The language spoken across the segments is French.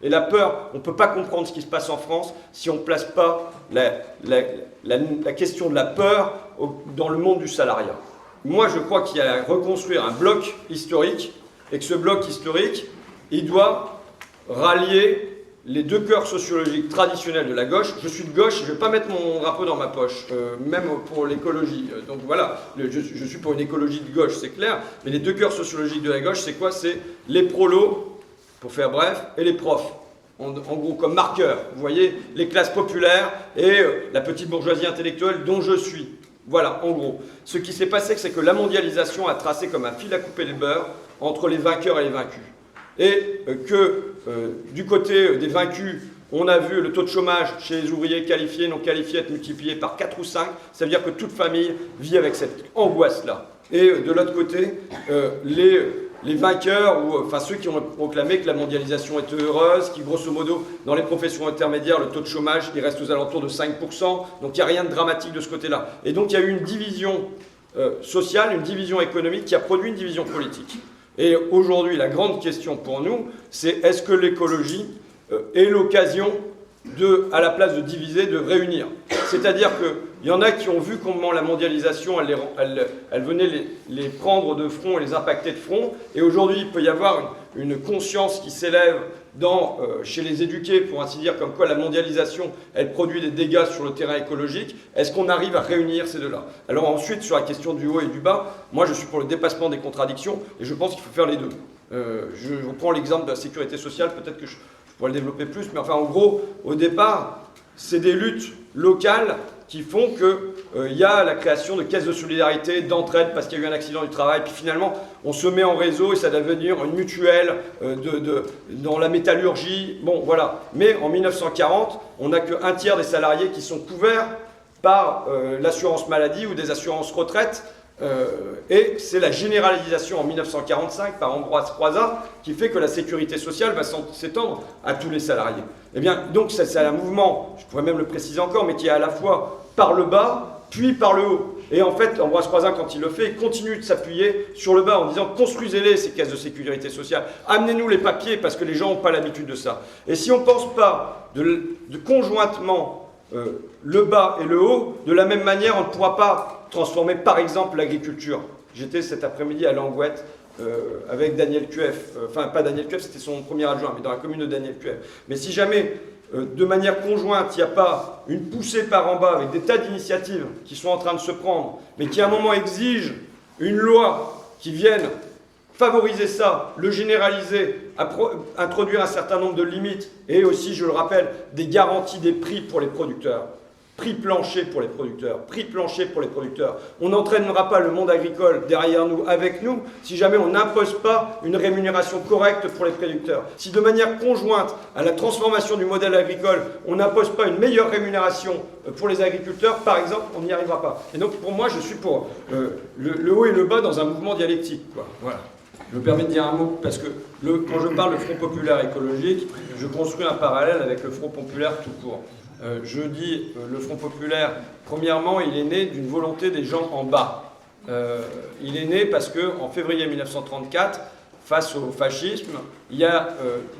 Et la peur, on ne peut pas comprendre ce qui se passe en France si on ne place pas la question de la peur dans le monde du salariat. Moi, je crois qu'il y a à reconstruire un bloc historique, et que ce bloc historique, il doit rallier les deux cœurs sociologiques traditionnels de la gauche. Je suis de gauche, je ne vais pas mettre mon drapeau dans ma poche, même pour l'écologie. Donc voilà, je suis pour une écologie de gauche, c'est clair, mais les deux cœurs sociologiques de la gauche, c'est quoi? C'est les prolos, pour faire bref, et les profs. En gros, comme marqueur, vous voyez, les classes populaires et la petite bourgeoisie intellectuelle dont je suis. Voilà, en gros. Ce qui s'est passé, c'est que la mondialisation a tracé comme un fil à couper le beurre entre les vainqueurs et les vaincus. Et que du côté des vaincus, on a vu le taux de chômage chez les ouvriers qualifiés, non qualifiés être multiplié par 4 ou 5. Ça veut dire que toute famille vit avec cette angoisse-là. Et de l'autre côté, les vainqueurs, ou enfin ceux qui ont proclamé que la mondialisation était heureuse, qui grosso modo, dans les professions intermédiaires, le taux de chômage, il reste aux alentours de 5%, donc il n'y a rien de dramatique de ce côté-là. Et donc il y a eu une division sociale, une division économique qui a produit une division politique. Et aujourd'hui, la grande question pour nous, c'est est-ce que l'écologie est l'occasion à la place de diviser, de réunir. C'est-à-dire qu'il y en a qui ont vu comment la mondialisation, elle venait les prendre de front et les impacter de front. Et aujourd'hui, il peut y avoir une conscience qui s'élève chez les éduqués, pour ainsi dire, comme quoi la mondialisation, elle produit des dégâts sur le terrain écologique. Est-ce qu'on arrive à réunir ces deux-là? Alors ensuite, sur la question du haut et du bas, moi je suis pour le dépassement des contradictions et je pense qu'il faut faire les deux. Je reprends l'exemple de la sécurité sociale, peut-être que je pourrais le développer plus, mais enfin en gros, au départ, c'est des luttes locales qui font qu'il y a la création de caisses de solidarité, d'entraide parce qu'il y a eu un accident du travail, puis finalement on se met en réseau et ça va devenir une mutuelle dans la métallurgie, bon voilà. Mais en 1940, on n'a qu'un tiers des salariés qui sont couverts par l'assurance maladie ou des assurances retraite. Et c'est la généralisation en 1945 par Ambroise Croizat qui fait que la sécurité sociale va s'étendre à tous les salariés. Eh bien, donc c'est un mouvement, je pourrais même le préciser encore, mais qui est à la fois par le bas, puis par le haut. Et en fait, Ambroise Croizat, quand il le fait, il continue de s'appuyer sur le bas en disant « construisez-les, ces caisses de sécurité sociale, amenez-nous les papiers parce que les gens n'ont pas l'habitude de ça ». Et si on ne pense pas de conjointement le bas et le haut, de la même manière, on ne pourra pas transformer par exemple l'agriculture. J'étais cet après-midi à Langouette avec Daniel Cueff, enfin pas Daniel Cueff, c'était son premier adjoint, mais dans la commune de Daniel Cueff. Mais si jamais, de manière conjointe, il n'y a pas une poussée par en bas avec des tas d'initiatives qui sont en train de se prendre, mais qui à un moment exigent une loi qui vienne favoriser ça, le généraliser, introduire un certain nombre de limites et aussi, je le rappelle, des garanties des prix pour les producteurs. Prix plancher pour les producteurs, prix plancher pour les producteurs. On n'entraînera pas le monde agricole derrière nous, avec nous, si jamais on n'impose pas une rémunération correcte pour les producteurs. Si de manière conjointe à la transformation du modèle agricole, on n'impose pas une meilleure rémunération pour les agriculteurs, par exemple, on n'y arrivera pas. Et donc pour moi, je suis pour le haut et le bas dans un mouvement dialectique, quoi. Voilà. Je me permets de dire un mot, parce que quand je parle de Front populaire écologique, je construis un parallèle avec le Front populaire tout court. Je dis, le Front populaire, premièrement, il est né d'une volonté des gens en bas. Il est né parce qu'en février 1934, face au fascisme, il y a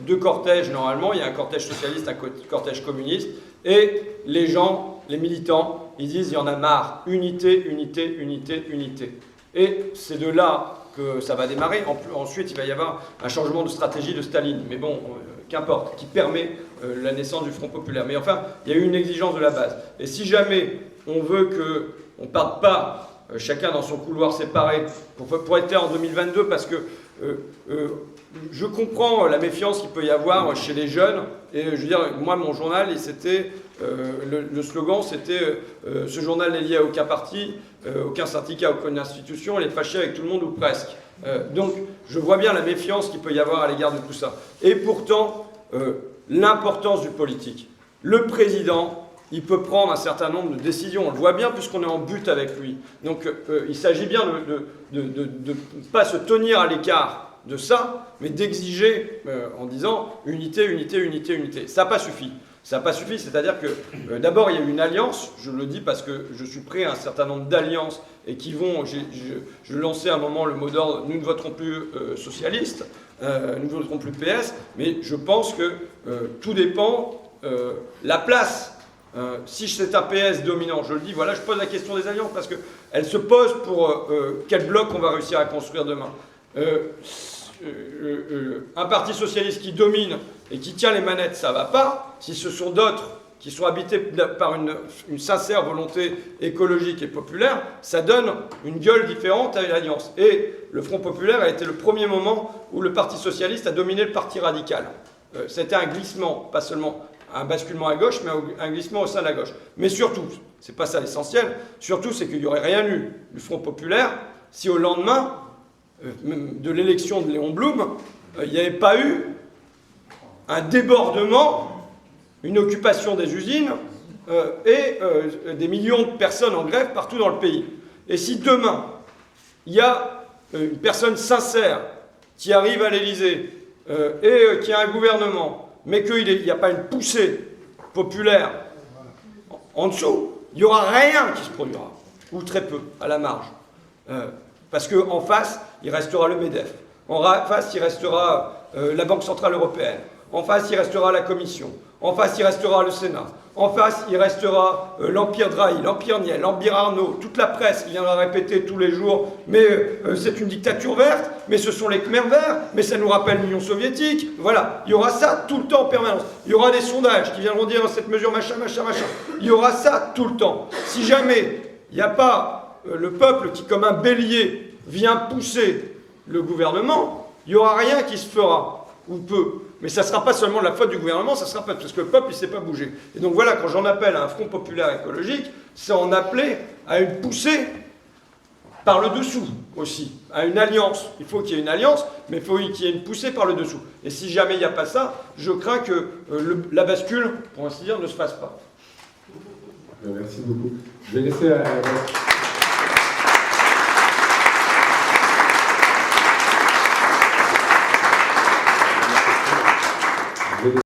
deux cortèges normalement, il y a un cortège socialiste, un cortège communiste, et les gens, les militants, ils disent, il y en a marre, unité, unité, unité, unité. Et c'est de là que ça va démarrer. Ensuite, il va y avoir un changement de stratégie de Staline, mais bon, qu'importe, qui permet la naissance du Front populaire. Mais enfin, il y a eu une exigence de la base. Et si jamais on veut qu'on ne parte pas chacun dans son couloir séparé pour être en 2022, parce que je comprends la méfiance qu'il peut y avoir chez les jeunes. Et je veux dire, moi, mon journal, c'était le slogan, c'était ce journal n'est lié à aucun parti, aucun syndicat, aucune institution, il est fâché avec tout le monde ou presque. Donc, je vois bien la méfiance qu'il peut y avoir à l'égard de tout ça. Et pourtant, l'importance du politique. Le président, il peut prendre un certain nombre de décisions. On le voit bien puisqu'on est en but avec lui. Donc, il s'agit bien de ne pas se tenir à l'écart de ça, mais d'exiger en disant unité, unité, unité, unité. Ça n'a pas suffi. Ça n'a pas suffi, c'est-à-dire que d'abord il y a eu une alliance, je le dis parce que je suis prêt à un certain nombre d'alliances et qui vont, je lançais à un moment le mot d'ordre, nous ne voterons plus socialistes, nous ne voterons plus PS, mais je pense que tout dépend la place. Si c'est un PS dominant, je le dis, voilà, je pose la question des alliances parce qu'elle se pose pour quel bloc on va réussir à construire demain. Un parti socialiste qui domine et qui tient les manettes, ça ne va pas. Si ce sont d'autres qui sont habités par une sincère volonté écologique et populaire, ça donne une gueule différente à l'Alliance. Et le Front populaire a été le premier moment où le Parti socialiste a dominé le Parti radical. C'était un glissement, pas seulement un basculement à gauche, mais un glissement au sein de la gauche. Mais surtout, c'est pas ça l'essentiel, surtout c'est qu'il n'y aurait rien eu du Front populaire si au lendemain de l'élection de Léon Blum, il n'y avait pas eu un débordement, une occupation des usines et des millions de personnes en grève partout dans le pays. Et si demain, il y a une personne sincère qui arrive à l'Élysée et qui a un gouvernement, mais qu'il n'y a pas une poussée populaire en dessous, il n'y aura rien qui se produira, ou très peu, à la marge. Parce qu'en face, il restera le MEDEF. En face, il restera la Banque Centrale Européenne. En face, il restera la Commission. En face, il restera le Sénat. En face, il restera l'Empire Drahi, l'Empire Niel, l'Empire Arnaud, toute la presse qui viendra répéter tous les jours « mais c'est une dictature verte, mais ce sont les Khmers verts, mais ça nous rappelle l'Union soviétique ». Voilà, il y aura ça tout le temps en permanence. Il y aura des sondages qui viendront dire « cette mesure machin, machin, machin ». Il y aura ça tout le temps. Si jamais il n'y a pas le peuple qui, comme un bélier, vient pousser le gouvernement, il n'y aura rien qui se fera, ou peu. Mais ça ne sera pas seulement de la faute du gouvernement, ça sera pas parce que le peuple, il ne s'est pas bougé. Et donc voilà, quand j'en appelle à un Front populaire écologique, c'est en appeler à une poussée par le dessous aussi, à une alliance. Il faut qu'il y ait une alliance, mais il faut qu'il y ait une poussée par le dessous. Et si jamais il n'y a pas ça, je crains que la bascule, pour ainsi dire, ne se fasse pas. Merci beaucoup. Je vais laisser